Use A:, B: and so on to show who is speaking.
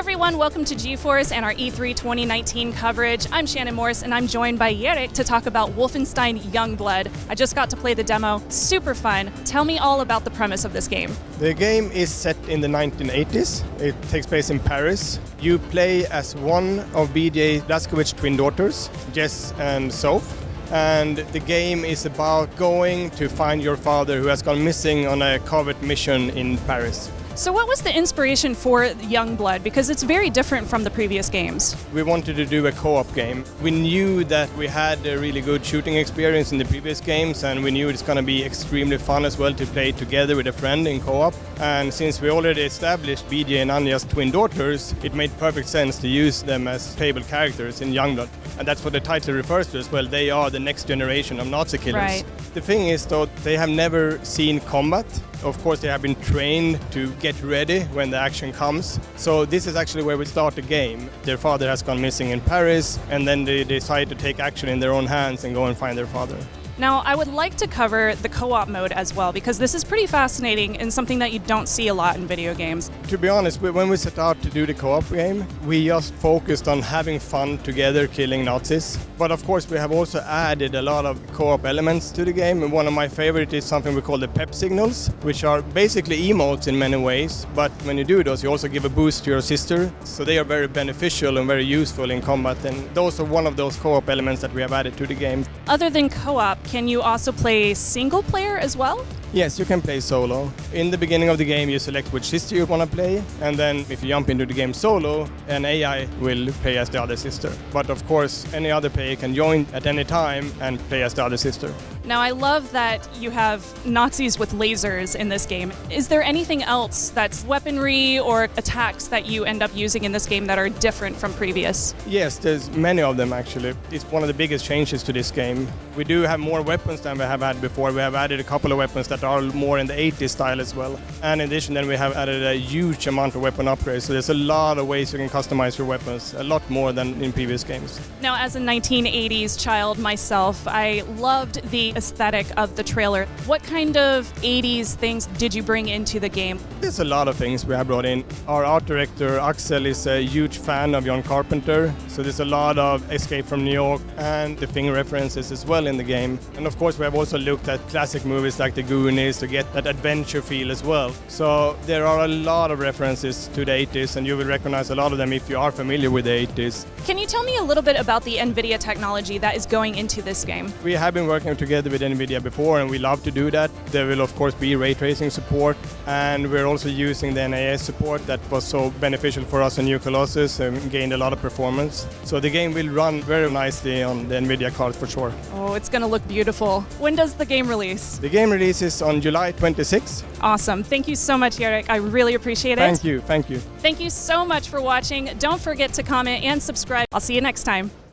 A: everyone, welcome to GeForce and our E3 2019 coverage. I'm Shannon Morse and I'm joined by Erik to talk about Wolfenstein Youngblood. I just got to play the demo, super fun. Tell me all about the premise of this game.
B: The game is set in the 1980s. It takes place in Paris. You play as one of BJ Blazkowicz's twin daughters, Jess and Soph. And the game is about going to find your father who has gone missing on a covert mission in Paris.
A: So what was the inspiration for Youngblood? Because it's very different from the previous games.
B: We wanted to do a co-op game. We knew that we had a really good shooting experience in the previous games, and we knew it's going to be extremely fun as well to play together with a friend in co-op. And since we already established BJ and Anya's twin daughters, it made perfect sense to use them as playable characters in Youngblood. And that's what the title refers to as well. They are the next generation of Nazi killers.
A: Right.
B: The thing is, though, they have never seen combat. Of course, they have been trained to get ready when the action comes. So this is actually where we start the game. Their father has gone missing in Paris, and then they decide to take action in their own hands and go and find their father.
A: Now, I would like to cover the co-op mode as well, because this is pretty fascinating and something that you don't see a lot in video games.
B: To be honest, when we set out to do the co-op game, we just focused on having fun together killing Nazis. But of course, we have also added a lot of co-op elements to the game. And one of my favorites is something we call the pep signals, which are basically emotes in many ways. But when you do those, you also give a boost to your sister. So they are very beneficial and very useful in combat. And those are one of those co-op elements that we have added to the game.
A: Other than co-op, can you also play single player as well?
B: Yes, you can play solo. In the beginning of the game, you select which sister you want to play, and then if you jump into the game solo, an AI will play as the other sister. But of course, any other player can join at any time and play as the other sister.
A: Now, I love that you have Nazis with lasers in this game. Is there anything else that's weaponry or attacks that you end up using in this game that are different from previous?
B: Yes, there's many of them actually. It's one of the biggest changes to this game. We do have more weapons than we have had before. We have added a couple of weapons that are more in the 80s style as well. And in addition, then we have added a huge amount of weapon upgrades. So there's a lot of ways you can customize your weapons, a lot more than in previous games.
A: Now, as a 1980s child myself, I loved the aesthetic of the trailer. What kind of 80s things did you bring into the game?
B: There's a lot of things we have brought in. Our art director, Axel, is a huge fan of John Carpenter. So there's a lot of Escape from New York and the Thing references as well in the game. And of course, we have also looked at classic movies like The Goonies to get that adventure feel as well. So there are a lot of references to the 80s, and you will recognize a lot of them if you are familiar with the 80s.
A: Can you tell me a little bit about the Nvidia technology that is going into this game?
B: We have been working together with Nvidia before, and we love to do that. There will of course be ray tracing support, and we're also using the NAS support that was so beneficial for us in New Colossus and gained a lot of performance. So the game will run very nicely on the Nvidia cards for sure.
A: Oh, it's going to look beautiful. When does the game release?
B: The game releases on July 26th.
A: Awesome. Thank you so much, Erik. I really appreciate it.
B: Thank you. Thank you.
A: Thank you so much for watching. Don't forget to comment and subscribe. I'll see you next time.